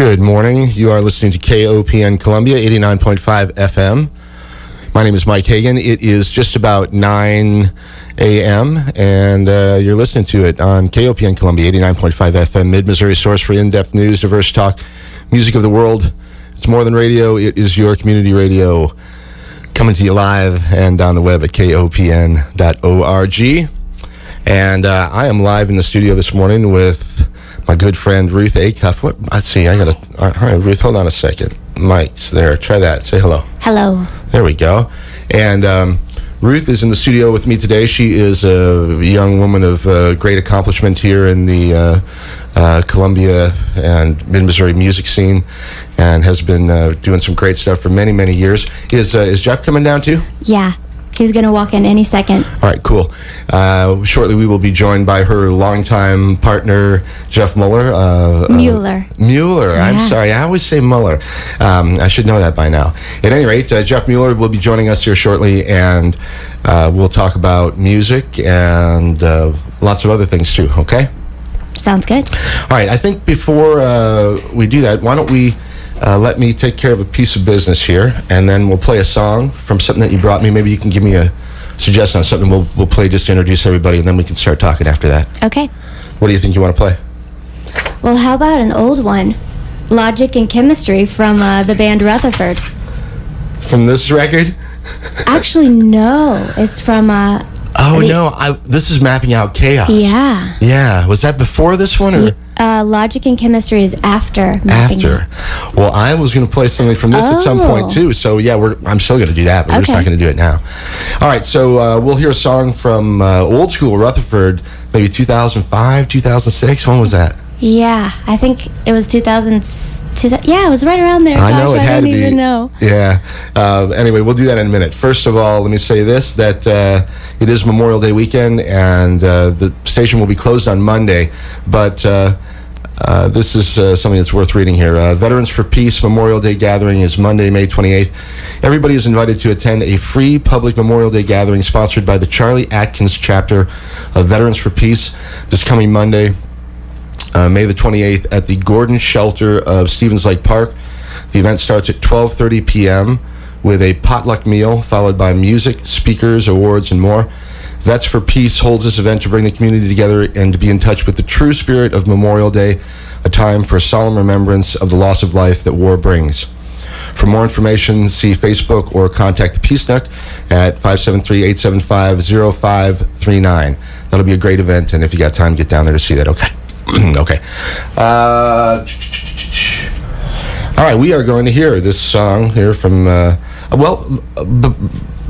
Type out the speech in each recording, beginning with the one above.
Good morning. You are listening to KOPN Columbia, 89.5 FM. My name is Mike Hagan. It is just about 9 a.m., and you're listening to it on KOPN Columbia, 89.5 FM, Mid-Missouri source for in-depth news, diverse talk, music of the world. It's more than radio. It is your community radio, coming to you live and on the web at kopn.org. And I am live in the studio this morning with my good friend Ruth Acuff. Let's see, all right, Ruth, hold on a second. Mike's there. Try that. Say hello. Hello. There we go. And Ruth is in the studio with me today. She is a young woman of great accomplishment here in the Columbia and Mid-Missouri music scene, and has been doing some great stuff for many, many years. Is Jeff coming down too? Yeah. He's going to walk in any second. All right, cool. Shortly, we will be joined by her longtime partner, Jeff Mueller. Mueller. Yeah. I'm sorry. I always say Mueller. I should know that by now. At any rate, Jeff Mueller will be joining us here shortly, and we'll talk about music and lots of other things, too, okay? Sounds good. All right, I think before we do that, why don't we let me take care of a piece of business here, and then we'll play a song from something that you brought me. Maybe you can give me a suggestion on something we'll play just to introduce everybody, and then we can start talking after that. Okay. What do you think you want to play? Well, how about an old one? Logic and Chemistry from the band Rutherford. From this record? Actually, no. It's from... this is Mapping Out Chaos. Yeah. Yeah. Was that before this one, or...? Logic and Chemistry is after Mapping Out. Well, I was going to play something from this at some point, too. So, yeah, I'm still going to do that, but we're just not going to do it now. All right, so we'll hear a song from old school Rutherford, maybe 2005, 2006. When was that? Yeah, I think it was 2000. Yeah, it was right around there. I know, it had to be. I don't even know. Yeah. Anyway, we'll do that in a minute. First of all, let me say this, that it is Memorial Day weekend, and the station will be closed on Monday, but this is something that's worth reading here. Veterans for Peace Memorial Day Gathering is Monday, May 28th. Everybody is invited to attend a free public Memorial Day gathering sponsored by the Charlie Atkins chapter of Veterans for Peace this coming Monday, May the 28th, at the Gordon Shelter of Stevens Lake Park. The event starts at 12:30 p.m. with a potluck meal, followed by music, speakers, awards, and more. Vets for Peace holds this event to bring the community together and to be in touch with the true spirit of Memorial Day, a time for solemn remembrance of the loss of life that war brings. For more information, see Facebook or contact the Peace Nook at 573-875-0539. That'll be a great event, and if you got time, get down there to see that. Okay. Okay. All right, we are going to hear this song here from,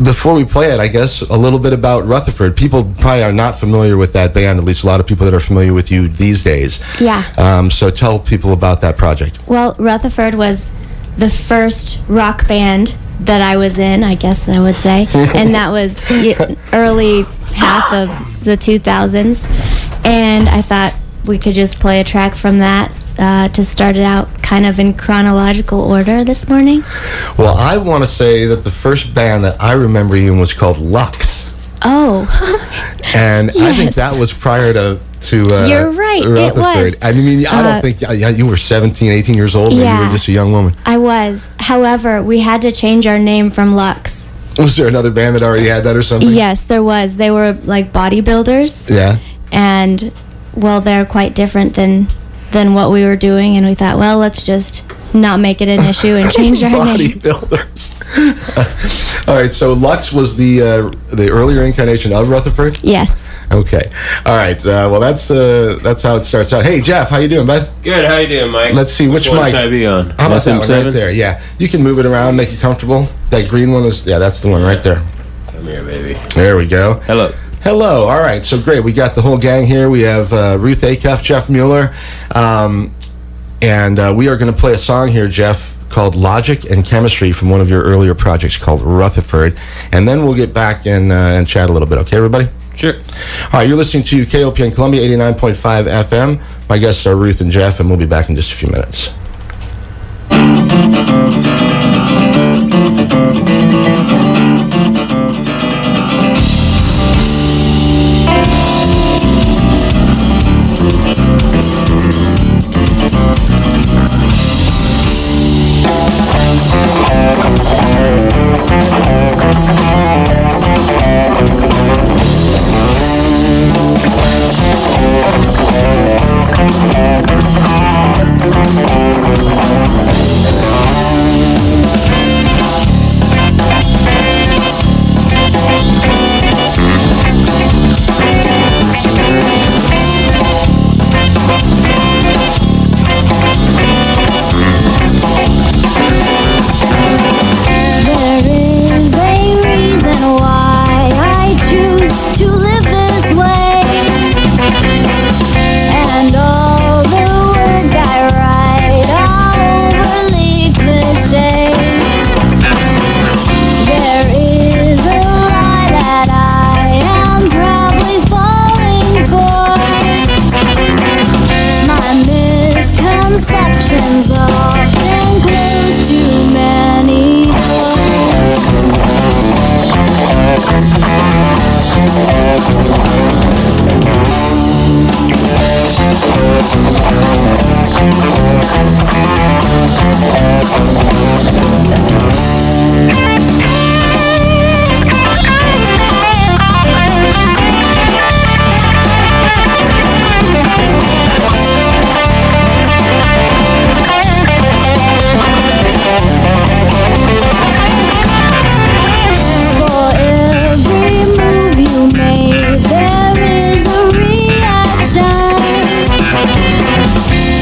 before we play it, I guess, a little bit about Rutherford. People probably are not familiar with that band, at least a lot of people that are familiar with you these days. Yeah. So tell people about that project. Well, Rutherford was the first rock band that I was in, I guess I would say, and that was early half of the 2000s, and I thought we could just play a track from that to start it out kind of in chronological order this morning. Well, I want to say that the first band that I remember you in was called Lux. Oh. And yes. I think that was prior to You're right, Rutherford. it was. I mean, I don't think you were 17, 18 years old when you were just a young woman. I was. However, we had to change our name from Lux. Was there another band that already had that or something? Yes, there was. They were like bodybuilders. Yeah. And, well, they're quite different than what we were doing, and we thought, well, let's just not make it an issue and change our name. Bodybuilders. All right, so Lux was the earlier incarnation of Rutherford? Yes. Okay. All right. Well, that's how it starts out. Hey, Jeff, how you doing, bud? Good. How you doing, Mike? Let's see, which one mic? should I be on? How about that one right there? Yeah. You can move it around, make it comfortable. That green one is, that's the one right there. Come here, baby. There we go. Hello. Hello. All right. So great. We got the whole gang here. We have Ruth Acuff, Jeff Mueller, and we are going to play a song here, Jeff, called Logic and Chemistry from one of your earlier projects called Rutherford. And then we'll get back and chat a little bit. Okay, everybody? Sure. All right. You're listening to KOPN Columbia, 89.5 FM. My guests are Ruth and Jeff, and we'll be back in just a few minutes.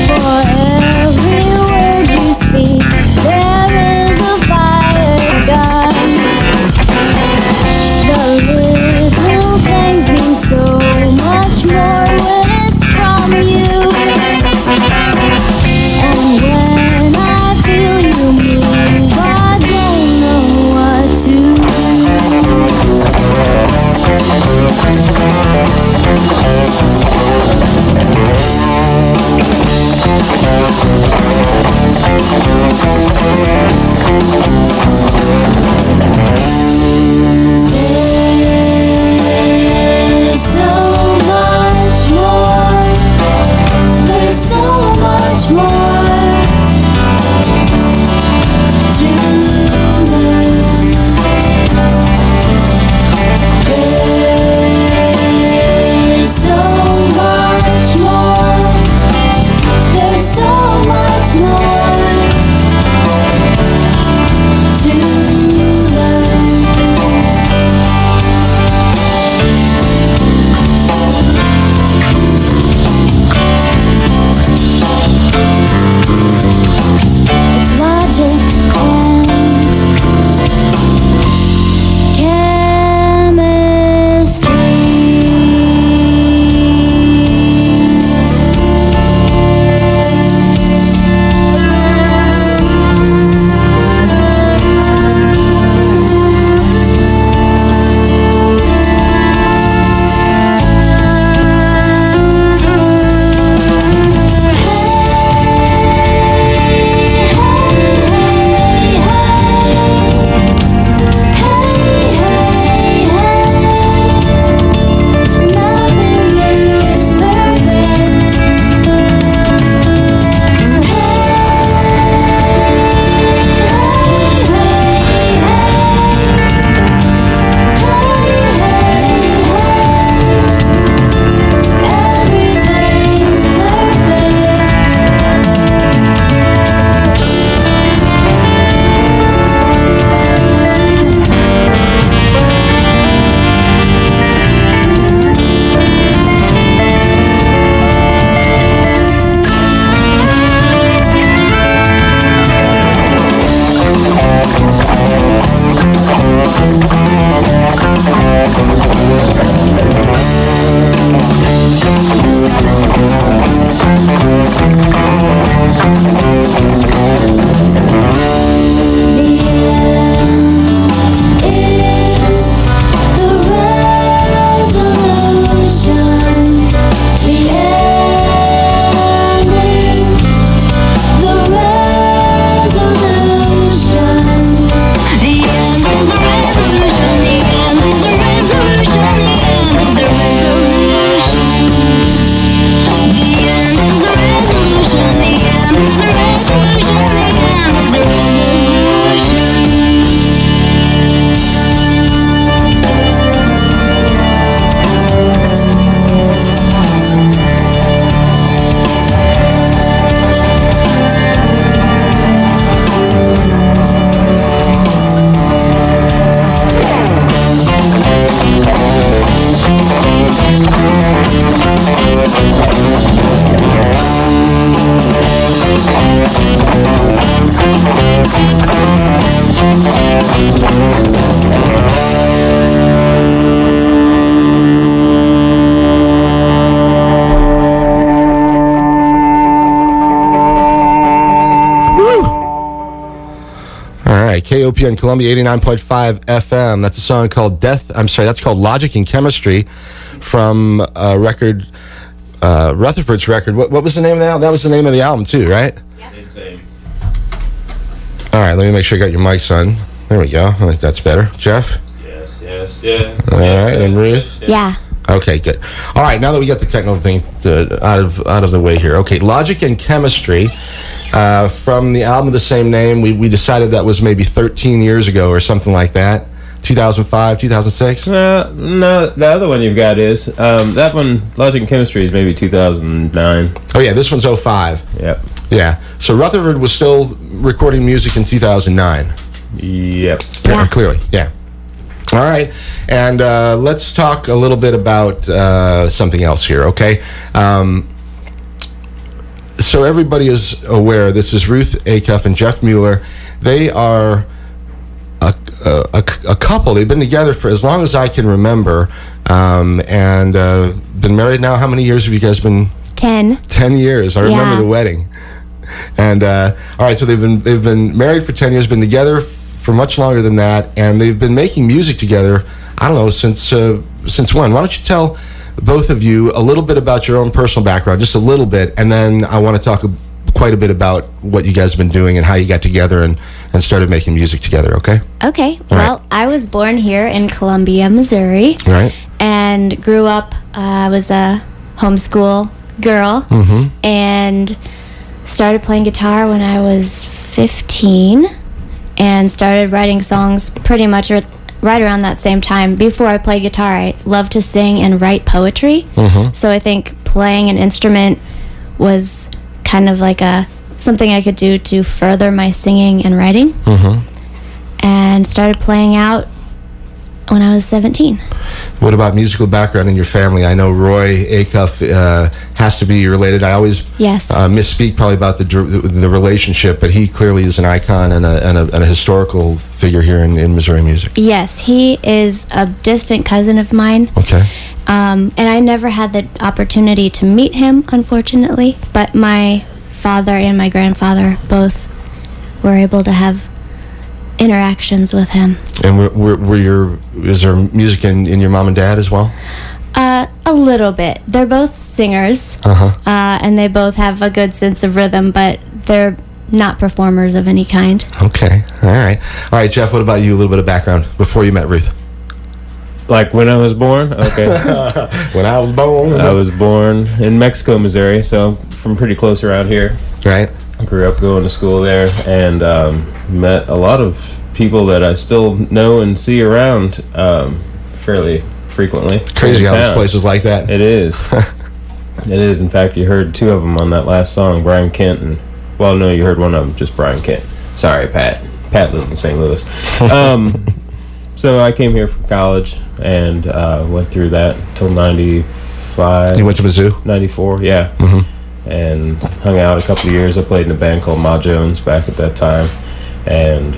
For every word you speak, KOPN Columbia 89.5 FM. That's a song called that's called Logic and Chemistry from a record, Rutherford's record. What was the name of the album? That was the name of the album too, right? Yep. Same. All right, let me make sure I got your mics on. There we go. I think that's better. Jeff? Yeah. All right, and Ruth? Yeah. Okay, good. All right, now that we got the technical thing out of the way here. Okay, Logic and Chemistry. From the album of the same name, we decided that was maybe 13 years ago or something like that. 2005, 2006? No, the other one you've got is, that one, Logic and Chemistry, is maybe 2009. Oh, yeah, this one's 05. Yep. Yeah, so Rutherford was still recording music in 2009. Yep. Yeah, clearly, yeah. All right, and let's talk a little bit about something else here, okay? So everybody is aware, this is Ruth Acuff and Jeff Mueller. They are a couple. They've been together for as long as I can remember, and been married now. How many years have you guys been? 10. 10 years. I remember the wedding. And all right, so they've been married for 10 years, been together for much longer than that, and they've been making music together. I don't know since when. Why don't you tell both of you a little bit about your own personal background, just a little bit, and then I want to talk quite a bit about what you guys have been doing and how you got together and started making music together, okay? Okay. Well, I was born here in Columbia, Missouri. Right. And grew up, I was a homeschool girl. Mm-hmm. And started playing guitar when I was 15 and started writing songs pretty much right around that same time. Before I played guitar, I loved to sing and write poetry. Mm-hmm. So I think playing an instrument was kind of like something I could do to further my singing and writing. Mm-hmm. And started playing out when I was 17. What about musical background in your family? I know Roy Acuff has to be related. I always misspeak probably about the relationship, but he clearly is an icon and a historical figure here in Missouri music. Yes, he is a distant cousin of mine. Okay. And I never had the opportunity to meet him, unfortunately, but my father and my grandfather both were able to have interactions with him. And is there music in your mom and dad as well? A little bit. They're both singers, and they both have a good sense of rhythm, but they're not performers of any kind. Okay, all right, Jeff, what about you? A little bit of background before you met Ruth. Like when I was born? Okay. When I was born? I was born in Mexico, Missouri, so from pretty close around here. Right. I grew up going to school there and met a lot of people that I still know and see around fairly frequently. Crazy how this place is like that. It is. It is. In fact, you heard two of them on that last song, Brian Kent and... Well, no, you heard one of them, just Brian Kent. Sorry, Pat. Pat lives in St. Louis. So I came here from college and went through that until 95. You went to Mizzou? 94, yeah. Mm-hmm. And hung out a couple of years. I played in a band called Ma Jones back at that time. And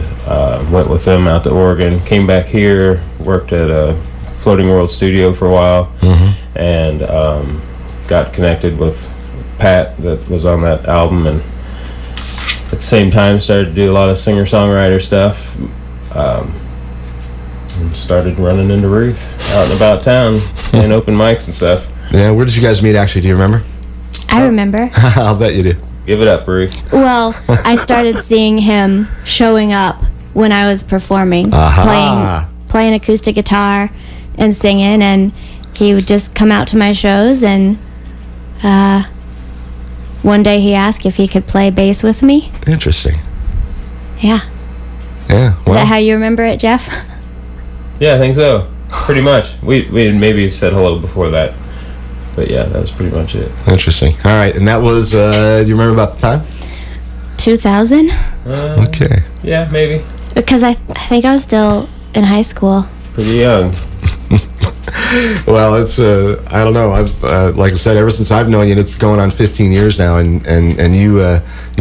went with them out to Oregon. Came back here, worked at a Floating World studio for a while. Mm-hmm. And got connected with Pat that was on that album. And at the same time started to do a lot of singer-songwriter stuff. And started running into Ruth out and about town and open mics and stuff. Yeah, where did you guys meet actually? Do you remember? I remember. I'll bet you do. Give it up, Ruth. Well, I started seeing him showing up when I was performing, playing acoustic guitar and singing, and he would just come out to my shows, and one day he asked if he could play bass with me. Interesting. Yeah. Yeah. Is that how you remember it, Jeff? Yeah, I think so. Pretty much. We had maybe said hello before that. But yeah, that was pretty much it. Interesting. All right, and that was, do you remember about the time? 2000? Okay. Yeah, maybe. Because I think I was still in high school. Pretty young. Well, it's I don't know. I've like I said, ever since I've known you, it's going on 15 years now, and you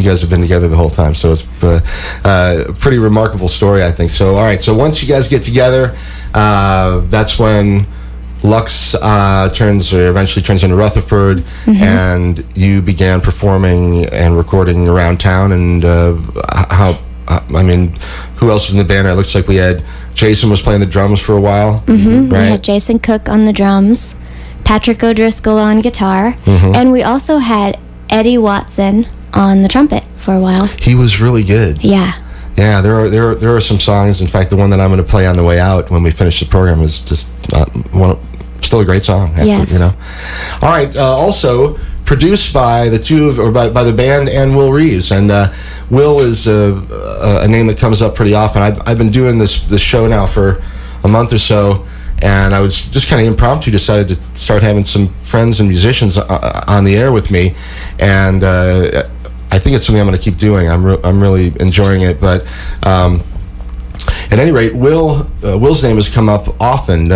guys have been together the whole time. So it's a pretty remarkable story, I think. So all right. So once you guys get together, that's when Lux eventually turns into Rutherford, and you began performing and recording around town. And I mean, who else was in the band? It looks like we had Jason was playing the drums for a while. Right? We had Jason Cook on the drums, Patrick O'Driscoll on guitar, and we also had Eddie Watson on the trumpet for a while. He was really good. Yeah. Yeah, there are some songs. In fact, the one that I'm going to play on the way out when we finish the program is just still a great song. Yes. You know. All right. Also produced by by the band and Will Reeves, and Will is a name that comes up pretty often. I've been doing this show now for a month or so, and I was just kind of impromptu decided to start having some friends and musicians on the air with me, and I think it's something I'm going to keep doing. I'm really enjoying it, but at any rate, Will's name has come up often.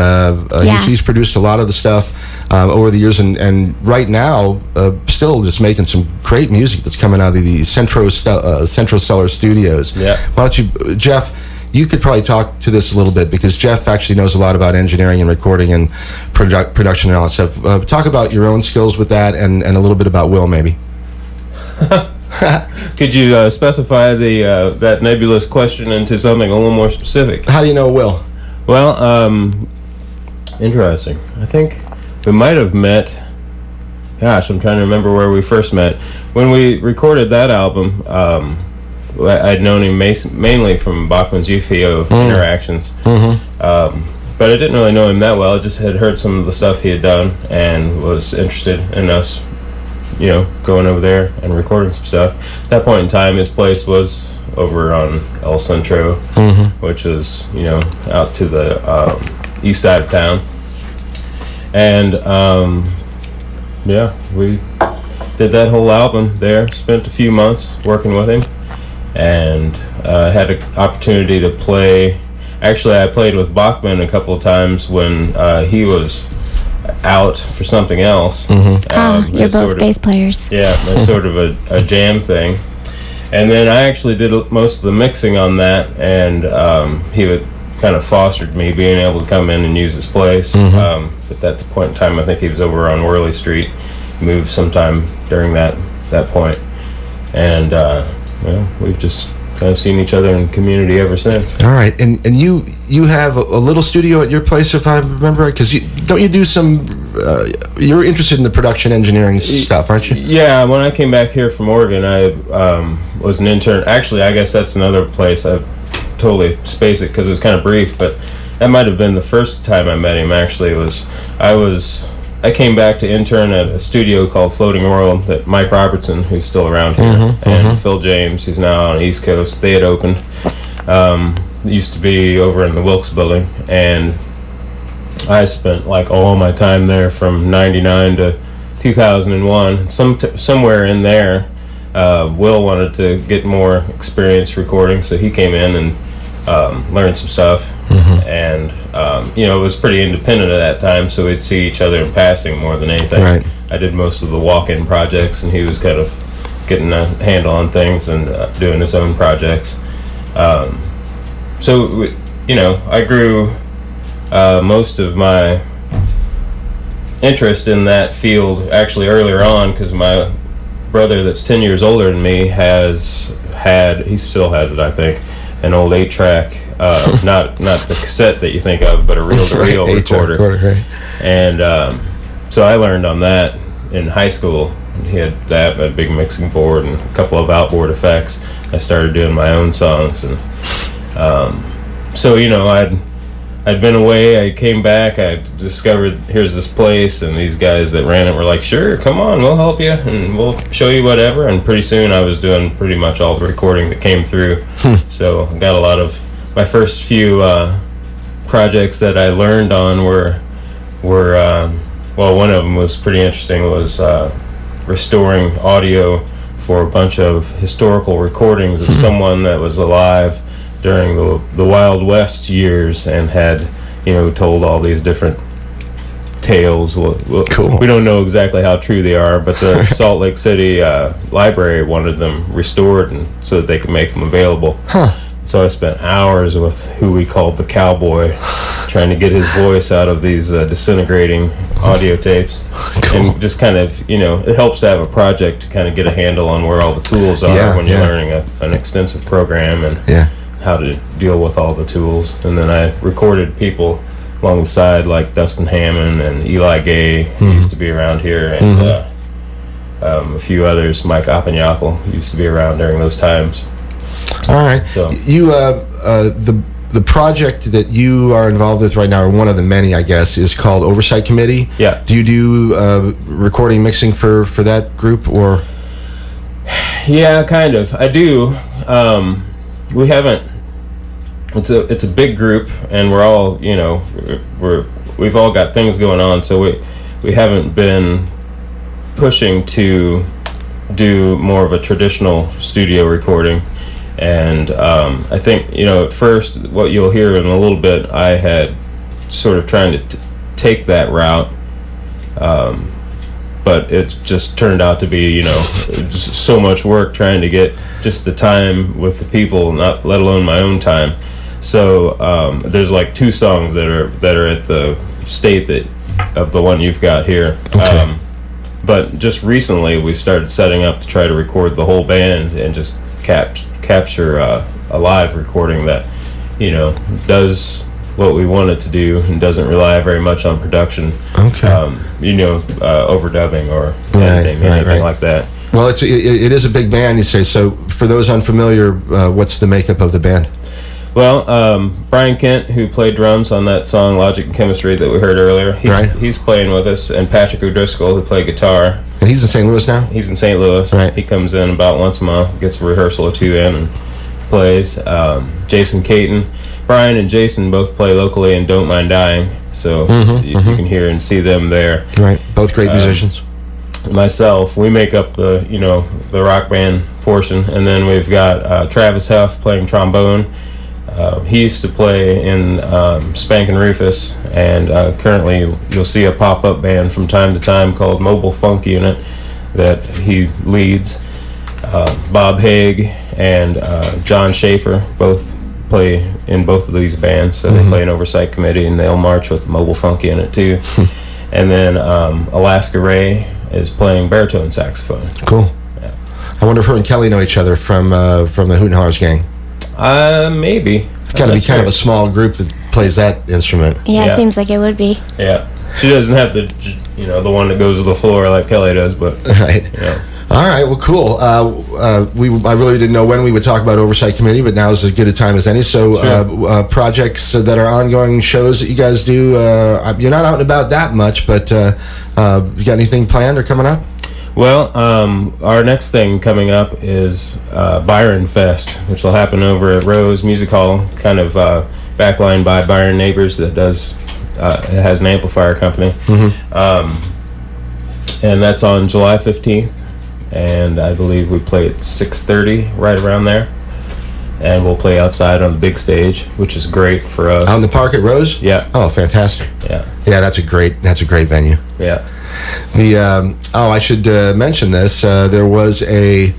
He's produced a lot of the stuff over the years, and right now, still just making some great music that's coming out of the Centro Cellar Studios. Yeah. Why don't you, Jeff? You could probably talk to this a little bit because Jeff actually knows a lot about engineering and recording and production and all that stuff. Talk about your own skills with that, and a little bit about Will, maybe. Could you specify that nebulous question into something a little more specific? How do you know Will? Well, interesting. I think we might have met. Gosh, I'm trying to remember where we first met. When we recorded that album, I'd known him mainly from Bachman's UFO interactions. But I didn't really know him that well. I just had heard some of the stuff he had done and was interested in us, going over there and recording some stuff. At that point in time, his place was over on El Centro, which was, out to the east side of town. And, we did that whole album there, spent a few months working with him, and had an opportunity to play. Actually, I played with Bachman a couple of times when he was out for something else. You're both bass players. Yeah, it's sort of a jam thing. And then I actually did most of the mixing on that, and he would kind of fostered me being able to come in and use his place. But at the point in time, I think he was over on Worley Street, moved sometime during that point. And we've just kind of seen each other in community ever since. All right, and you have a little studio at your place, if I remember right, because don't you do some you're interested in the production engineering stuff, aren't you? Yeah, when I came back here from Oregon, I was an intern. Actually, I guess that's another place. I've totally spaced it because it was kind of brief, but that might have been the first time I met him. Actually, I came back to intern at a studio called Floating World that Mike Robertson, who's still around here, and Phil James, who's now on the East Coast, they had opened. It used to be over in the Wilkes building, and I spent like all my time there from 99 to 2001. Somewhere in there, Will wanted to get more experience recording, so he came in and learned some stuff. And it was pretty independent at that time, so we'd see each other in passing more than anything. Right. I did most of the walk-in projects, and he was kind of getting a handle on things and doing his own projects. So I grew most of my interest in that field actually earlier on, because my brother that's 10 years older than me he still has it, I think, an old 8-track, not the cassette that you think of, but a reel-to-reel recorder. Right. And so I learned on that in high school. He had that, a big mixing board, and a couple of outboard effects. I started doing my own songs, and so I'd been away. I came back. I discovered here's this place, and these guys that ran it were like, "Sure, come on, we'll help you, and we'll show you whatever." And pretty soon, I was doing pretty much all the recording that came through. So I got a lot of my first few projects that I learned on were one of them was pretty interesting. Was restoring audio for a bunch of historical recordings of someone that was alive during the Wild West years and had, told all these different tales. Cool. We don't know exactly how true they are, but the Salt Lake City library wanted them restored, and so that they could make them available. Huh. So I spent hours with who we called the cowboy, trying to get his voice out of these disintegrating audio tapes. Cool. And just kind of, it helps to have a project to kind of get a handle on where all the tools are when you're learning an extensive program and how to deal with all the tools. And then I recorded people along the side like Dustin Hammond and Eli Gay, who used to be around here, and a few others. Mike Oppenyakel used to be around during those times. All right. So you, the project that you are involved with right now, or one of the many, I guess, is called Oversight Committee. Yeah. Do you do recording, mixing for that group, or? Yeah, kind of. I do. We haven't. It's a big group, and we're all we've all got things going on, so we haven't been pushing to do more of a traditional studio recording. And I think, at first, what you'll hear in a little bit, I had sort of trying to take that route, but it just turned out to be, just so much work trying to get just the time with the people, not let alone my own time. So there's like 2 songs that are at the state of the one you've got here. Okay. But just recently, we started setting up to try to record the whole band and just capture a live recording that does what we want it to do and doesn't rely very much on production. Okay. Overdubbing or editing, anything like that. Well, it is a big band, you say. So for those unfamiliar, what's the makeup of the band? Well, Brian Kent, who played drums on that song Logic and Chemistry that we heard earlier, he's playing with us, and Patrick O'Driscoll, who played guitar. And he's in St. Louis now? He's in St. Louis. Right. He comes in about once a month, gets a rehearsal or 2 in, and plays. Jason Caton. Brian and Jason both play locally in Don't Mind Dying, so you can hear and see them there. Right. Both great musicians. Myself, we make up the rock band portion, and then we've got Travis Huff playing trombone. He used to play in Spank and Rufus, and currently you'll see a pop-up band from time to time called Mobile Funk Unit that he leads. Bob Haig and John Schaefer both play in both of these bands, so they play an Oversight Committee, and they'll march with Mobile Funk Unit too. And then Alaska Ray is playing baritone saxophone. Cool. Yeah. I wonder if her and Kelly know each other from the Hoot and Hollers gang. Maybe. It's got to be kind of a small group that plays that instrument. Yeah, Yeah. it seems like it would be. Yeah. She doesn't have the one that goes to the floor like Kelly does, but Right. All right. Well, cool. I really didn't know when we would talk about Oversight Committee, but now is as good a time as any. So, Sure. projects that are ongoing, shows that you guys do. You're not out and about that much, but you got anything planned or coming up? Well, our next thing coming up is Byron Fest, which will happen over at Rose Music Hall, kind of backlined by Byron Neighbors that does, it has an amplifier company. And that's on July 15th, and I believe we play at 6:30, right around there. And we'll play outside on the big stage, which is great for us. Out in the park at Rose? Yeah. Oh, fantastic. Yeah. Yeah, that's a great venue. Yeah. I should mention this. There was a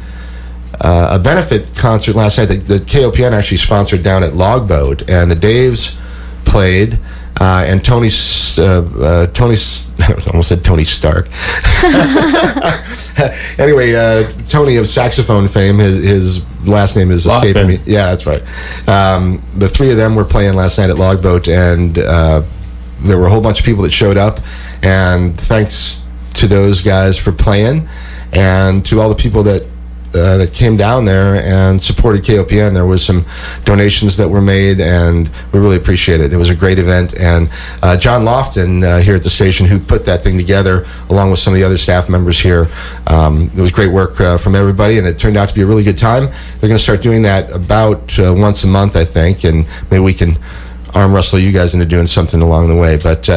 benefit concert last night that KOPN actually sponsored down at Logboat, and the Daves played, and Tony I almost said Tony Stark. Anyway, Tony of saxophone fame, his last name is escaping me. Yeah, that's right. The 3 of them were playing last night at Logboat, and there were a whole bunch of people that showed up, and thanks to those guys for playing, and to all the people that came down there and supported KOPN. There was some donations that were made, and we really appreciate it. It was a great event, and John Lofton here at the station, who put that thing together, along with some of the other staff members here. It was great work from everybody, and it turned out to be a really good time. They're going to start doing that about once a month, I think, and maybe we can arm wrestle you guys into doing something along the way. But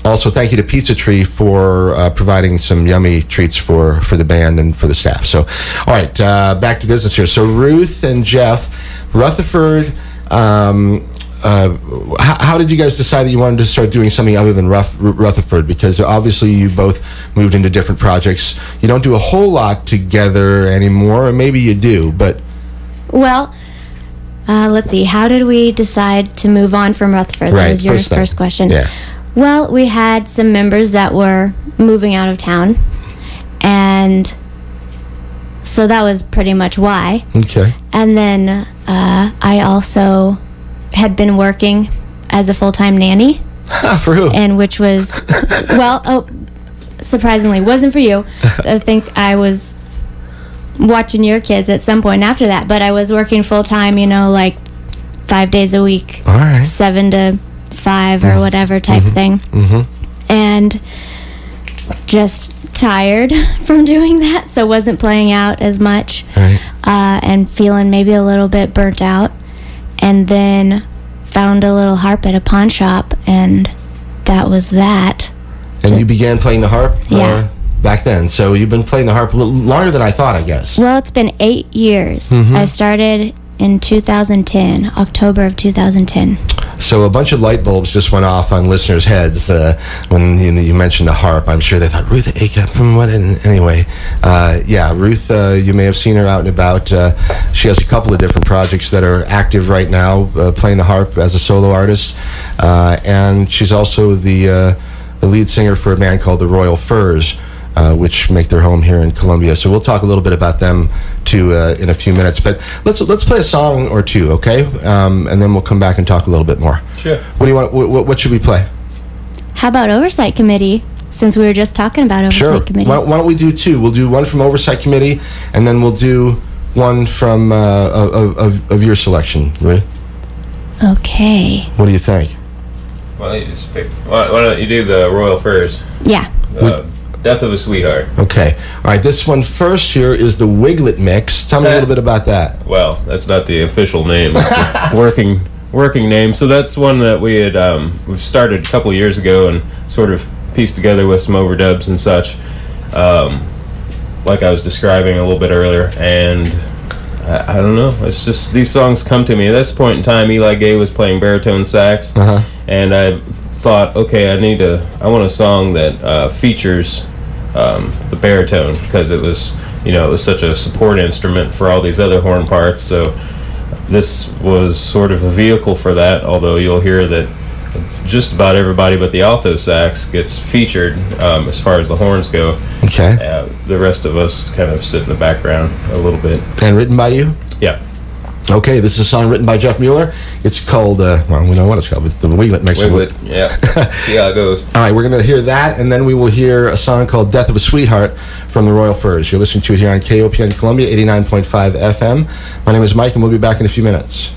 also, thank you to Pizza Tree for providing some yummy treats for the band and for the staff. So, all right, back to business here. So, Ruth and Jeff, Rutherford how did you guys decide that you wanted to start doing something other than Rutherford? Because obviously you both moved into different projects. You don't do a whole lot together anymore, or maybe you do, but... Well, let's see. How did we decide to move on from Rutherford? Right, That was your first thing. first question. Yeah. Well, we had some members that were moving out of town, and so that was pretty much why. Okay. And then I also had been working as a full-time nanny, For who? and which was, surprisingly, wasn't for you. I think I was watching your kids at some point after that, but I was working full-time, like 5 days a week. All right. 7 to 5 or whatever type thing. And just tired from doing that, so wasn't playing out as much. Right. And feeling maybe a little bit burnt out. And then found a little harp at a pawn shop, and that was that. And you began playing the harp Yeah. back then. So you've been playing the harp a little longer than I thought, I guess. Well, it's been 8 years. I started in 2010, October of 2010. So a bunch of light bulbs just went off on listeners' heads when you mentioned the harp. I'm sure they thought, Ruth Acuff, from what? Anyway, Ruth, you may have seen her out and about. She has a couple of different projects that are active right now, playing the harp as a solo artist. And she's also the lead singer for a band called the Royal Furs, which make their home here in Columbia. So we'll talk a little bit about them too in a few minutes. But let's play a song or two, okay? And then we'll come back and talk a little bit more. Sure. What do you want? What should we play? How about Oversight Committee, since we were just talking about Oversight Sure. Committee? Why don't we do two? We'll do one from Oversight Committee, and then we'll do one from of your selection, right? Okay. What do you think? Well, you just pick. Why don't you do the Royal Furs? Yeah. Death of a Sweetheart. Okay. All right. This one first here is the Wiglet Mix. Tell me a little bit about that. Well, that's not the official name. It's a working name. So that's one that we had we've started a couple of years ago and sort of pieced together with some overdubs and such, like I was describing a little bit earlier. And I don't know. It's just these songs come to me. At this point in time, Eli Gay was playing baritone sax, and I thought, okay, I want a song that features the baritone, because it was such a support instrument for all these other horn parts. So this was sort of a vehicle for that, although you'll hear that just about everybody but the alto sax gets featured as far as the horns go. Okay. The rest of us kind of sit in the background a little bit. And written by you? Yeah. Okay, this is a song written by Jeff Mueller. It's called, we know what it's called. It's the Wiglet Mix. Wiglet, yeah. See how it goes. All right, we're going to hear that, and then we will hear a song called Death of a Sweetheart from the Royal Furs. You're listening to it here on KOPN Columbia, 89.5 FM. My name is Mike, and we'll be back in a few minutes.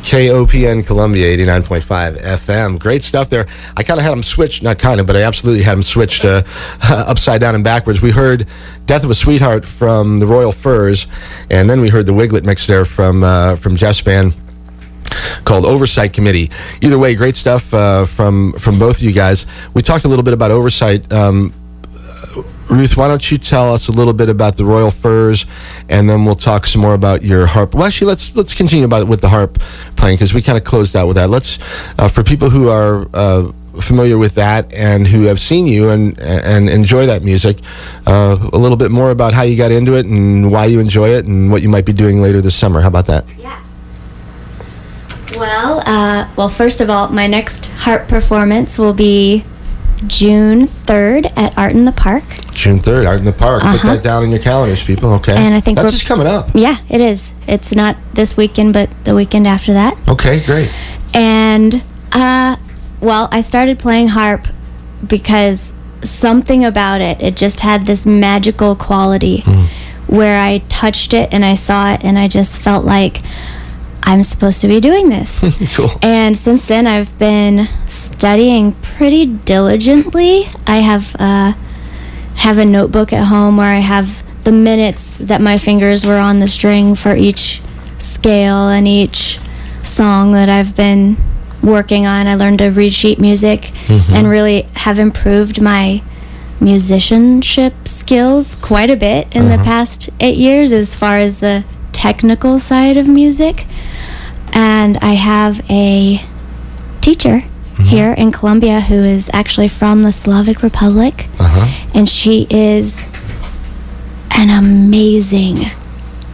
KOPN Columbia 89.5 FM. Great stuff there. I kind of had them switched, not kind of, but I absolutely had them switched upside down and backwards. We heard Death of a Sweetheart from the Royal Furs, and then we heard the Wiglet mix there from Jeff's band called Oversight Committee. Either way, great stuff from both of you guys. We talked a little bit about Oversight. Ruth, why don't you tell us a little bit about the Royal Furs, and then we'll talk some more about your harp. Well, actually, let's continue with the harp playing, because we kind of closed out with that. Let's, for people who are familiar with that and who have seen you and enjoy that music, a little bit more about how you got into it and why you enjoy it and what you might be doing later this summer. How about that? Yeah. Well, first of all, my next harp performance will be June 3rd at Art in the Park. June 3rd, Art in the Park. Put that down in your calendars, people. Okay. And I think that's just coming up. Yeah, it is. It's not this weekend, but the weekend after that. Okay, great. And, I started playing harp because something about it just had this magical quality where I touched it and I saw it and I just felt like I'm supposed to be doing this. Cool. And since then, I've been studying pretty diligently. I have a notebook at home where I have the minutes that my fingers were on the string for each scale and each song that I've been working on. I learned to read sheet music and really have improved my musicianship skills quite a bit in the past 8 years as far as the technical side of music. And I have a teacher here in Columbia who is actually from the Slavic Republic, and she is an amazing,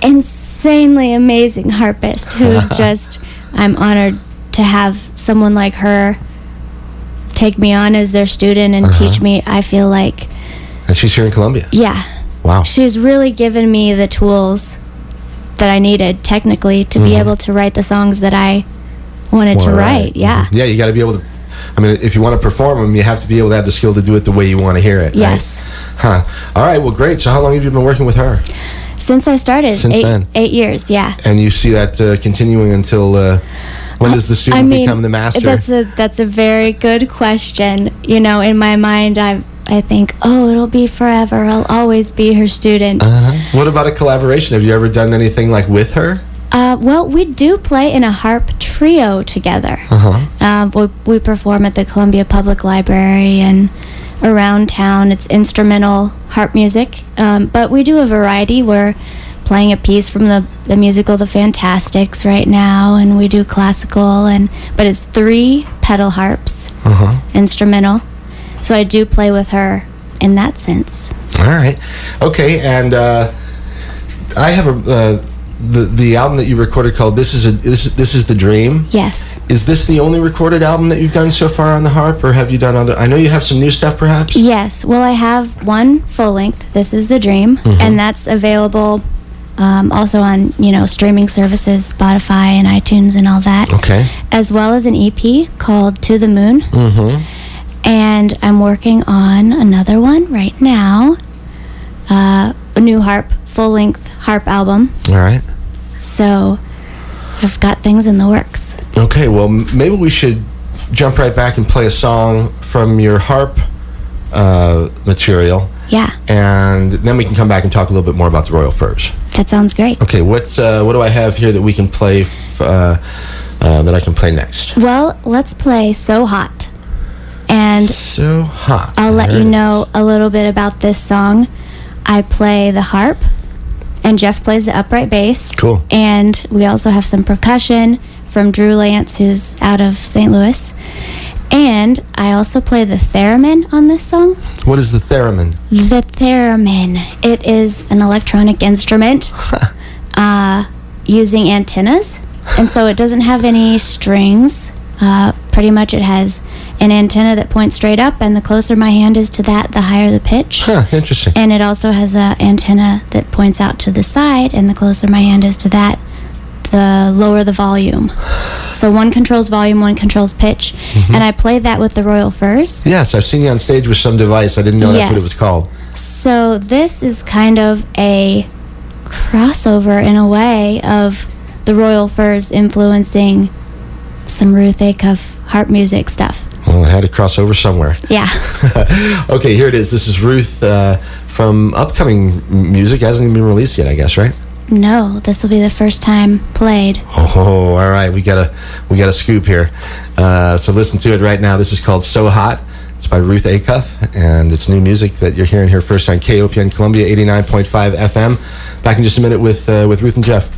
insanely amazing harpist who's just, I'm honored to have someone like her take me on as their student and teach me. I feel like, and she's here in Columbia. Yeah. Wow. She's really given me the tools that I needed technically to be able to write the songs that I wanted to write. Yeah. Yeah, you got to be able to, I mean, if you want to perform them, you have to be able to have the skill to do it the way you want to hear it. Yes. Right? All right, well, great. So how long have you been working with her? Since I started. Since then? 8 years, yeah. And you see that continuing until, when does the student become the master? That's a very good question. You know, in my mind, I think, it'll be forever. I'll always be her student. What about a collaboration? Have you ever done anything like with her? Well, we do play in a harp trio together. We perform at the Columbia Public Library and around town. It's instrumental harp music, but we do a variety. We're playing a piece from the musical The Fantastics right now, and we do classical, but it's 3 pedal harps, instrumental. So I do play with her in that sense. All right. Okay, and I have the album that you recorded called This Is the Dream. Yes. Is this the only recorded album that you've done so far on the harp, or have you done other? I know you have some new stuff, perhaps. Yes. Well, I have one full length, This Is the Dream, and that's available also on streaming services, Spotify and iTunes and all that. Okay. As well as an EP called To the Moon. And I'm working on another one right now, a new full-length harp album. All right. So I've got things in the works. Okay, well, maybe we should jump right back and play a song from your harp material. Yeah. And then we can come back and talk a little bit more about the Royal Furs. That sounds great. Okay, what do I have here that we can play, that I can play next? Well, let's play So Hot. And So Hot. I'll let you know a little bit about this song. I play the harp, and Jeff plays the upright bass. Cool. And we also have some percussion from Drew Lance, who's out of St. Louis. And I also play the theremin on this song. What is the theremin? The theremin. It is an electronic instrument using antennas. And so it doesn't have any strings. Pretty much it has an antenna that points straight up, and the closer my hand is to that, the higher the pitch. Huh, interesting. And it also has an antenna that points out to the side, and the closer my hand is to that, the lower the volume. So one controls volume, one controls pitch. And I play that with the Royal Furs. Yes, I've seen you on stage with some device. I didn't know that's what it was called. So this is kind of a crossover in a way of the Royal Furs influencing some Ruth Acuff harp music stuff. Well, it had to cross over somewhere. Yeah. Okay, here it is. This is Ruth from upcoming music. Hasn't even been released yet, I guess, right? No, this will be the first time played. Oh, all right. We got a scoop here. So listen to it right now. This is called So Hot. It's by Ruth Acuff, and it's new music that you're hearing here first on KOPN Columbia 89.5 FM. Back in just a minute with Ruth and Jeff.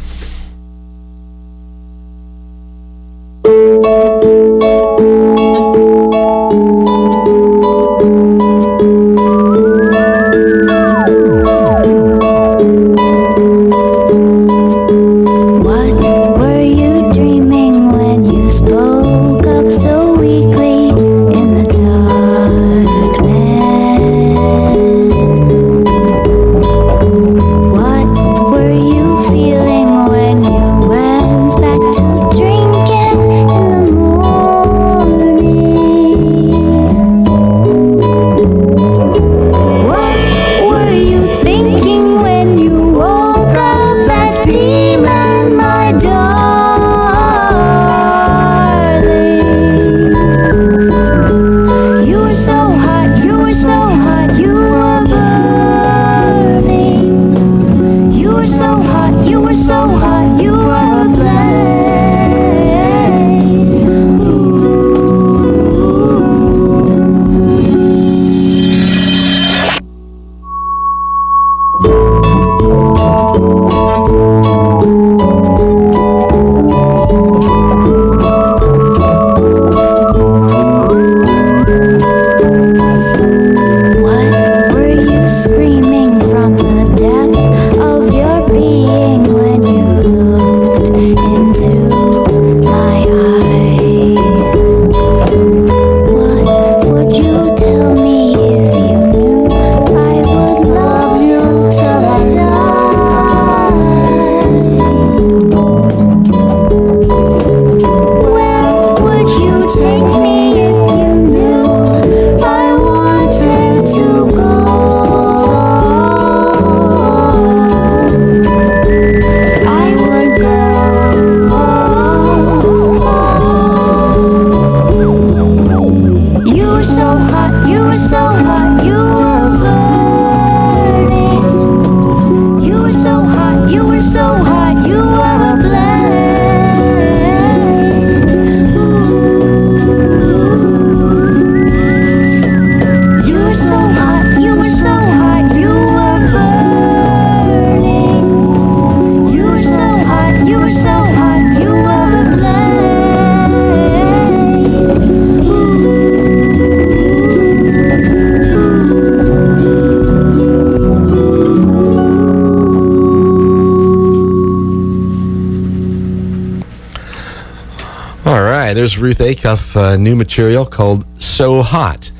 There's Ruth Acuff, new material called So Hot.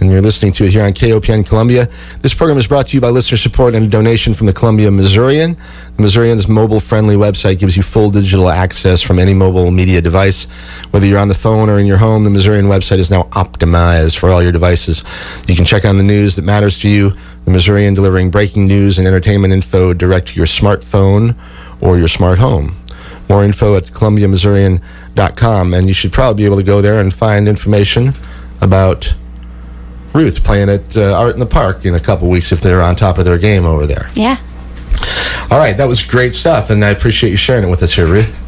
And you're listening to it here on KOPN Columbia. This program is brought to you by listener support and a donation from the Columbia Missourian. The Missourian's mobile-friendly website gives you full digital access from any mobile media device. Whether you're on the phone or in your home, the Missourian website is now optimized for all your devices. You can check on the news that matters to you. The Missourian delivering breaking news and entertainment info direct to your smartphone or your smart home. More info at columbiamissourian.com, and you should probably be able to go there and find information about Ruth playing at Art in the Park in a couple weeks if they're on top of their game over there. Yeah. All right, that was great stuff, and I appreciate you sharing it with us here, Ruth.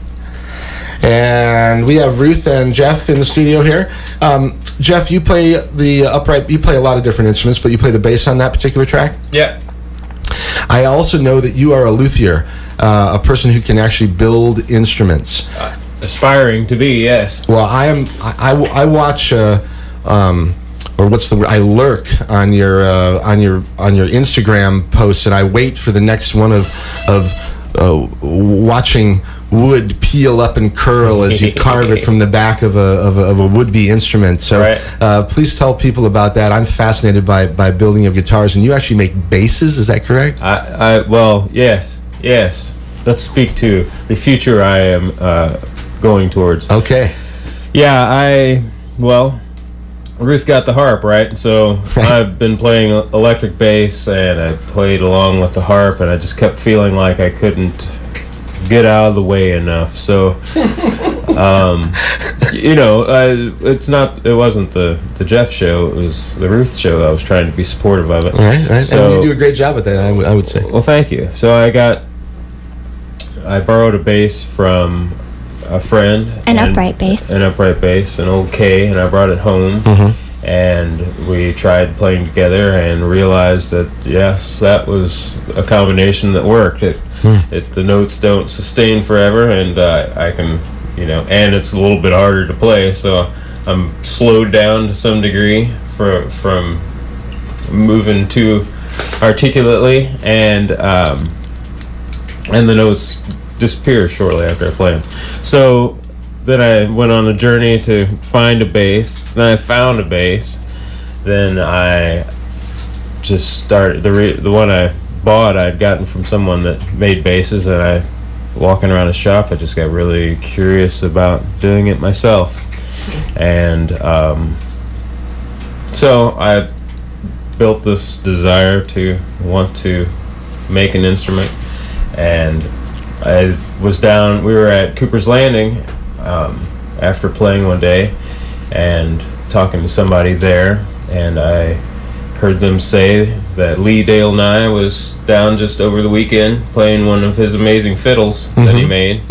And we have Ruth and Jeff in the studio here. Jeff, you play the upright, you play a lot of different instruments, but you play the bass on that particular track? Yeah. I also know that you are a luthier, a person who can actually build instruments. Aspiring to be, yes. Well, I watch, or what's the word? I lurk on your Instagram posts, and I wait for the next one of watching wood peel up and curl as you carve it from the back of a would-be instrument. So right. Please tell people about that. I'm fascinated by building of guitars, and you actually make basses. Is that correct? Well, yes. Let's speak to the future I am going towards. Okay. Yeah, Ruth got the harp, right? So I've been playing electric bass, and I played along with the harp, and I just kept feeling like I couldn't get out of the way enough. So It wasn't the Jeff show. It was the Ruth show. I was trying to be supportive of it. Right. So, and you do a great job at that, I would say. Well, thank you. So I borrowed a bass from a friend. An upright bass. An upright bass, an old K, and I brought it home. And we tried playing together and realized that, yes, that was a combination that worked. The notes don't sustain forever, and I can, and it's a little bit harder to play, so I'm slowed down to some degree from moving too articulately, and the notes disappear shortly after I play them. So then I went on a journey to find a bass. Then I found a bass. Then I just started the one I bought. I'd gotten from someone that made basses, and walking around a shop, I just got really curious about doing it myself. And so I built this desire to want to make an instrument, and I was down. We were at Cooper's Landing after playing one day and talking to somebody there, and I heard them say that Lee Dale Nye was down just over the weekend playing one of his amazing fiddles that he made.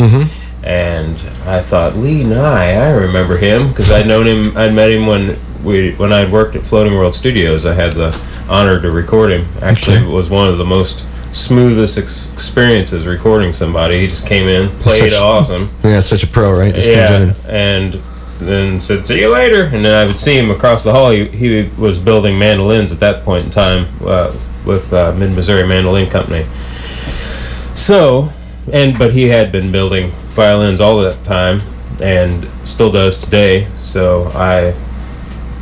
And I thought, Lee Nye, I remember him, because I'd met him when I'd worked at Floating World Studios. I had the honor to record him. Actually, it was one of the most smoothest experiences recording somebody. He just came in, played awesome. Yeah, such a pro, right? Just and then said, see you later. And then I would see him across the hall. He was building mandolins at that point in time with Mid-Missouri Mandolin Company. So, but he had been building violins all that time and still does today. So I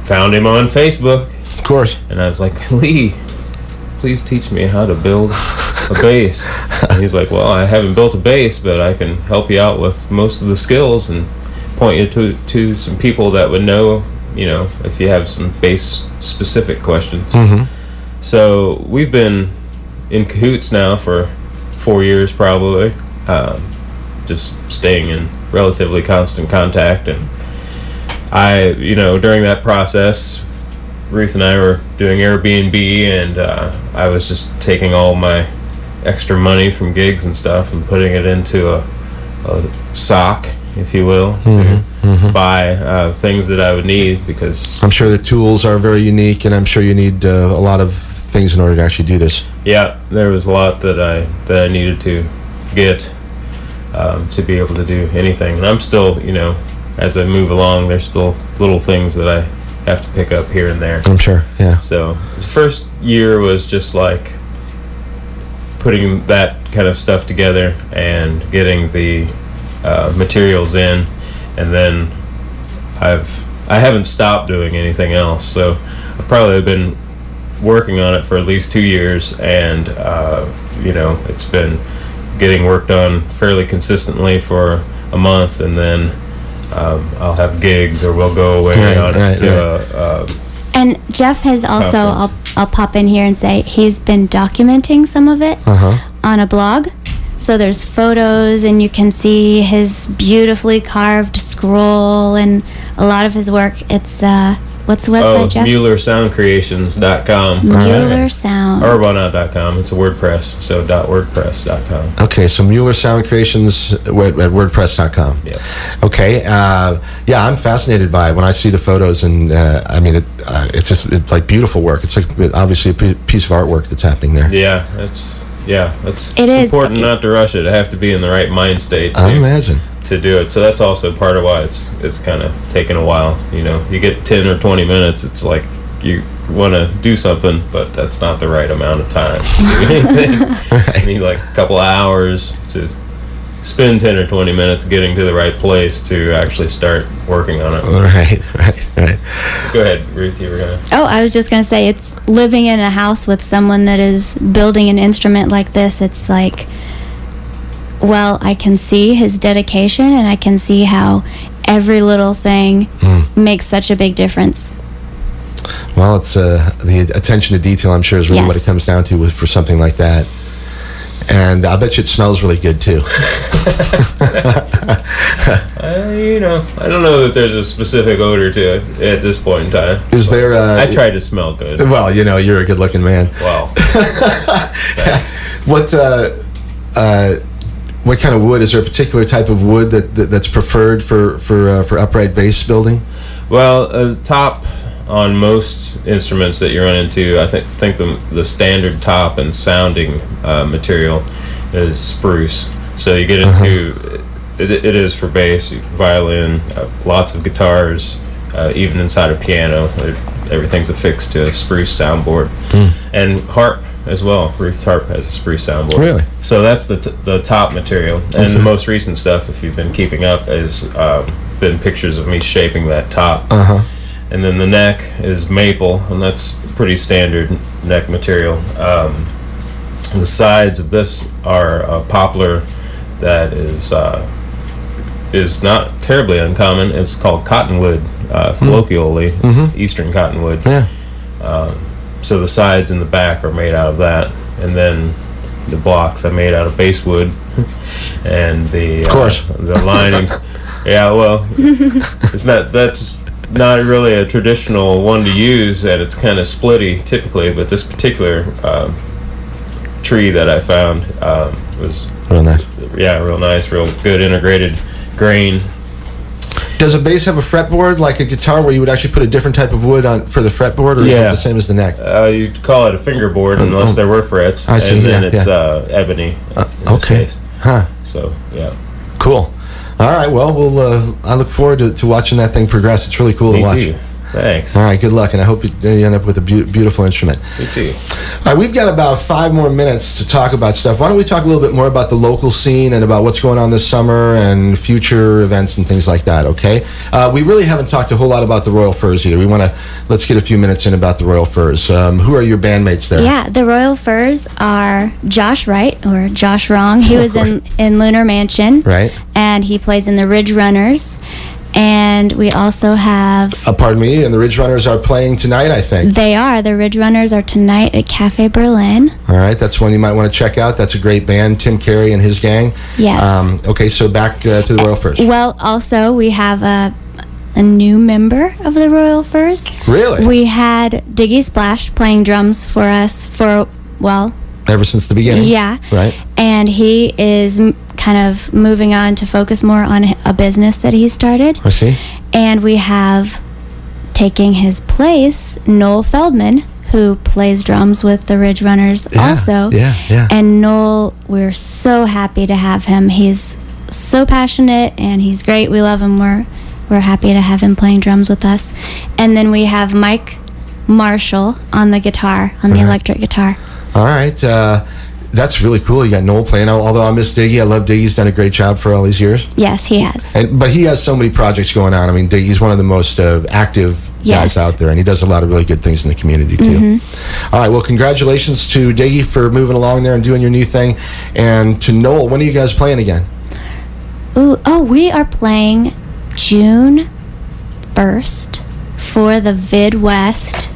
found him on Facebook. Of course. And I was like, Lee, please teach me how to build a bass. And he's like, well, I haven't built a bass, but I can help you out with most of the skills and point you to some people that would know, if you have some bass specific questions. So we've been in cahoots now for 4 years probably, just staying in relatively constant contact. And during that process, Ruth and I were doing Airbnb, and I was just taking all my extra money from gigs and stuff and putting it into a sock, if you will, to buy things that I would need, because I'm sure the tools are very unique, and I'm sure you need a lot of things in order to actually do this. Yeah, there was a lot that I needed to get to be able to do anything. And I'm still, as I move along, there's still little things that I have to pick up here and there. I'm sure, yeah. So the first year was just like putting that kind of stuff together and getting the materials in, and then I haven't stopped doing anything else. So I've probably been working on it for at least 2 years, and it's been getting work done fairly consistently for a month, and then I'll have gigs, or we'll go away and Jeff has also, I'll pop in here and say, he's been documenting some of it on a blog. So there's photos, and you can see his beautifully carved scroll and a lot of his work. It's what's the website, Jeff? MuellerSoundCreations.com. Mueller Sound. Or well, not .com. It's a WordPress, so .wordpress.com. Okay, so Mueller Sound Creations at WordPress.com. Yeah. Okay. Yeah, I'm fascinated by it when I see the photos, and it's just like beautiful work. It's like obviously a piece of artwork that's happening there. Yeah, it's important not to rush it. I have to be in the right mind state. I imagine. To do it. So that's also part of why it's kind of taken a while. You get 10 or 20 minutes, it's like you want to do something, but that's not the right amount of time to do anything. Right. You need like a couple of hours to spend 10 or 20 minutes getting to the right place to actually start working on it. Right. Go ahead, Ruth, you were going to... Oh, I was just going to say, it's living in a house with someone that is building an instrument like this. It's like, well, I can see his dedication, and I can see how every little thing makes such a big difference. Well, it's the attention to detail, I'm sure, is really what it comes down to for something like that. And I bet you it smells really good too. I don't know that there's a specific odor to it at this point in time. Is there? I try to smell good. Well, you're a good-looking man. Wow. What kind of wood? Is there a particular type of wood that's preferred for upright bass building? Well, top on most instruments that you run into, I think the standard top and sounding material is spruce. So you get into it is for bass, violin, lots of guitars, even inside a piano. Everything's affixed to a spruce soundboard, and harp as well. Ruth's harp has a spruce soundboard. Really? So that's the top material, and the most recent stuff, if you've been keeping up, has been pictures of me shaping that top. And then the neck is maple, and that's pretty standard neck material. The sides of this are poplar that is not terribly uncommon. It's called cottonwood, colloquially. It's Eastern cottonwood. Yeah. So the sides and the back are made out of that, and then the blocks are made out of basswood, and the linings. Yeah, well, that's not really a traditional one to use, and it's kind of splitty typically, but this particular tree that I found was real nice. Yeah, real nice, real good integrated grain. Does a bass have a fretboard like a guitar, where you would actually put a different type of wood on for the fretboard, or is it the same as the neck? You'd call it a fingerboard unless there were frets. I see. And then it's ebony. Okay. Huh. So yeah. Cool. All right. Well, I look forward to watching that thing progress. It's really cool to watch. Me too. Thanks. All right. Good luck, and I hope you end up with a beautiful instrument. Me too. All right. We've got about 5 more minutes to talk about stuff. Why don't we talk a little bit more about the local scene and about what's going on this summer and future events and things like that? Okay. We really haven't talked a whole lot about the Royal Furs either. Let's get a few minutes in about the Royal Furs. Who are your bandmates there? Yeah, the Royal Furs are Josh Wright, or Josh Wrong. He was in Lunar Mansion. Right. And he plays in the Ridge Runners. And we also have... pardon me, and the Ridge Runners are playing tonight, I think. They are. The Ridge Runners are tonight at Cafe Berlin. All right, that's one you might want to check out. That's a great band, Tim Carey and his gang. Yes. Okay, so back to the Royal Furs. Well, also, we have a new member of the Royal Furs. Really? We had Diggy Splash playing drums for us ever since the beginning. Yeah. Right. And he is kind of moving on to focus more on a business that he started. I see. And we have, taking his place, Noel Feldman, who plays drums with the Ridge Runners also. Yeah. And Noel, we're so happy to have him. He's so passionate, and he's great. We love him. We're happy to have him playing drums with us. And then we have Mike Marshall on the guitar, on the electric guitar. All right. That's really cool. You got Noel playing. Although I miss Diggy. I love Diggy. He's done a great job for all these years. Yes, he has. But he has so many projects going on. I mean, Diggy's one of the most active guys out there, and he does a lot of really good things in the community, too. All right. Well, congratulations to Diggy for moving along there and doing your new thing. And to Noel, when are you guys playing again? We are playing June 1st for the Vidwest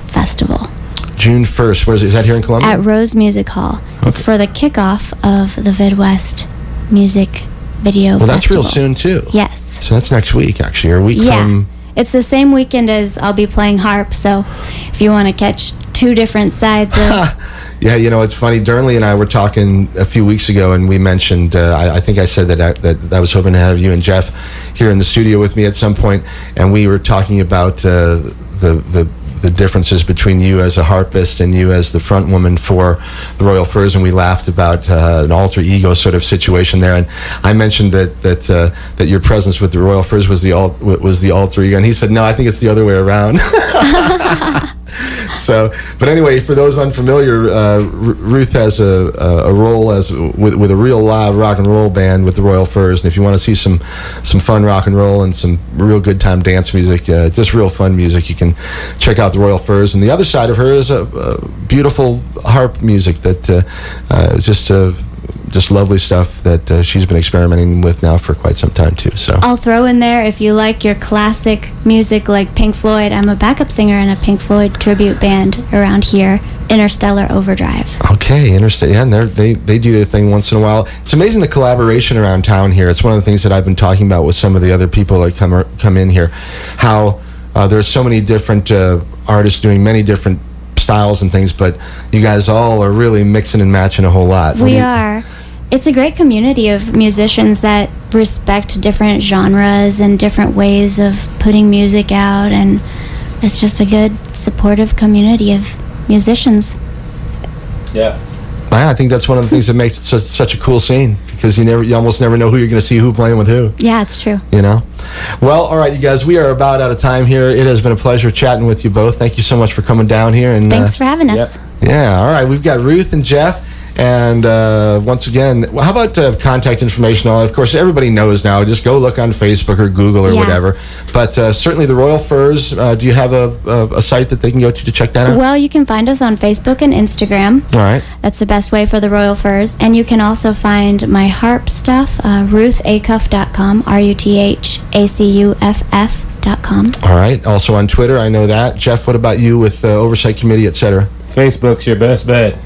Festival. June 1st. Where is it? Is that here in Columbia? At Rose Music Hall. Okay. It's for the kickoff of the Vidwest Music Video Festival. Well, that's real soon, too. Yes. So that's next week, actually, or a week from... It's the same weekend as I'll be playing harp, so if you want to catch 2 different sides of... Yeah, it's funny. Durnley and I were talking a few weeks ago, and we mentioned, I think I said that I was hoping to have you and Jeff here in the studio with me at some point, and we were talking about the differences between you as a harpist and you as the front woman for the Royal Furs, and we laughed about an alter ego sort of situation there. And I mentioned that your presence with the Royal Furs was the alter ego, and he said, no, I think it's the other way around. So, but anyway, for those unfamiliar, Ruth has a role with a real live rock and roll band with the Royal Furs, and if you want to see some fun rock and roll and some real good time dance music, just real fun music, you can check out the Royal Furs. And the other side of her is a beautiful harp music that is just just lovely stuff that she's been experimenting with now for quite some time too. So I'll throw in there, if you like your classic music like Pink Floyd, I'm a backup singer in a Pink Floyd tribute band around here, Interstellar Overdrive. Okay, yeah, and they do their thing once in a while. It's amazing the collaboration around town here. It's one of the things that I've been talking about with some of the other people that come in here, how there's so many different artists doing many different styles and things, but you guys all are really mixing and matching a whole lot. We are. It's a great community of musicians that respect different genres and different ways of putting music out, and it's just a good, supportive community of musicians. Yeah. I think that's one of the things that makes it such a cool scene, because you almost never know who you're going to see who playing with who. Yeah, it's true. You know? Well, all right, you guys, we are about out of time here. It has been a pleasure chatting with you both. Thank you so much for coming down here. And thanks for having us. Yeah, all right. We've got Ruth and Jeff. And once again, how about contact information? Of course, everybody knows now. Just go look on Facebook or Google or whatever. But certainly the Royal Furs, do you have a site that they can go to check that out? Well, you can find us on Facebook and Instagram. All right. That's the best way for the Royal Furs. And you can also find my harp stuff, ruthacuff.com, ruthacuff.com. All right. Also on Twitter, I know that. Jeff, what about you with Oversight Committee, etc.? Facebook's your best bet.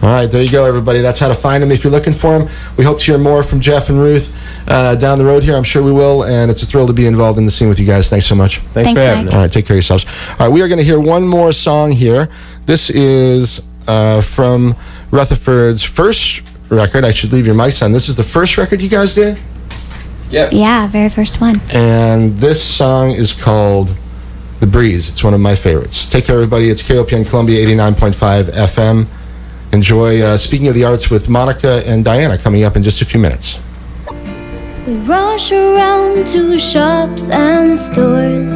All right, there you go, everybody. That's how to find them if you're looking for them. We hope to hear more from Jeff and Ruth down the road here. I'm sure we will, and it's a thrill to be involved in the scene with you guys. Thanks so much. Thanks for having us. All right, take care of yourselves. All right, we are going to hear one more song here. This is from Rutherford's first record. I should leave your mics on. This is the first record you guys did? Yep. Yeah, very first one. And this song is called The Breeze. It's one of my favorites. Take care, everybody. It's KOPN Columbia 89.5 FM. Enjoy Speaking of the Arts with Monica and Diana coming up in just a few minutes. We rush around to shops and stores.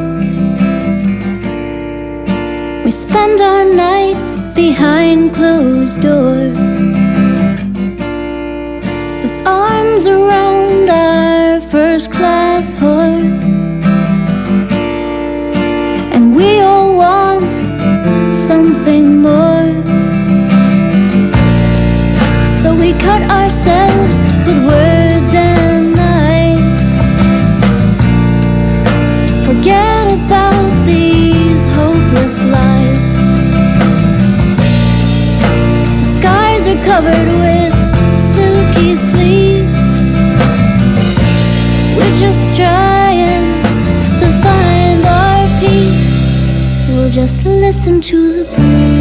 We spend our nights behind closed doors, with arms around our first-class horse. And we all want something more. So we cut ourselves with words and knives. Forget about these hopeless lives. The skies are covered with silky sleeves. We're just trying to find our peace. We'll just listen to the breeze.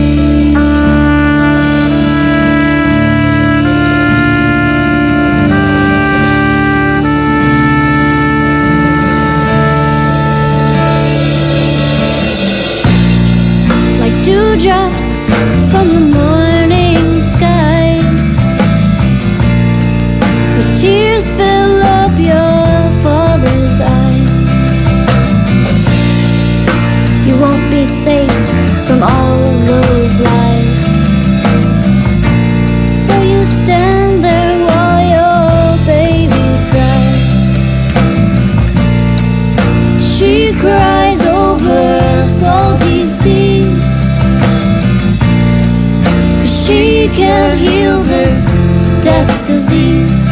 Dewdrops from the morning skies, the tears fill up your father's eyes. You won't be safe from all those lies. So you stand there while your baby cries. She cries over salty seas. She can't heal this death disease.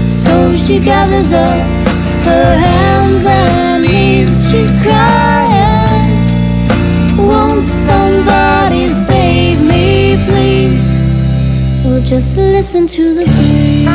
So she gathers up her hands and knees. She's crying, won't somebody save me, please? We'll just listen to the breeze.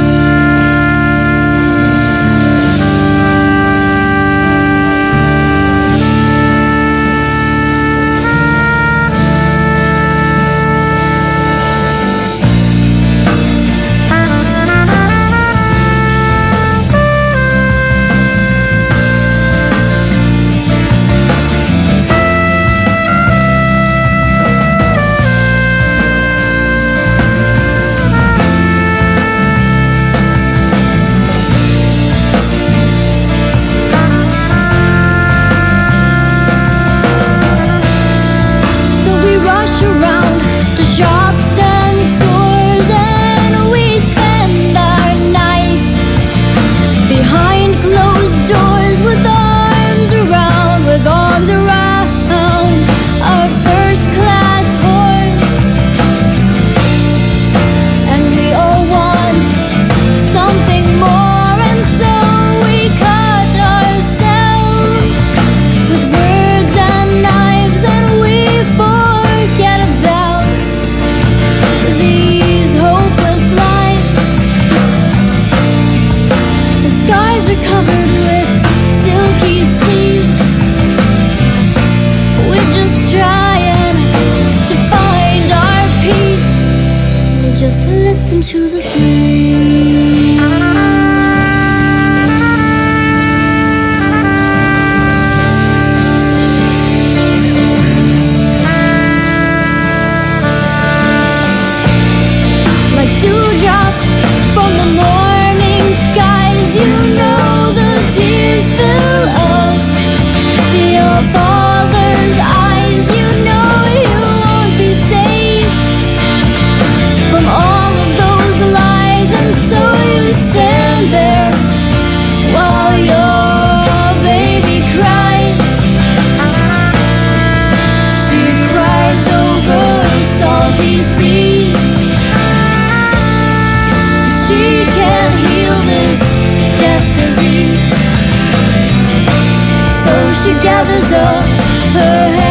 she gathers up her hands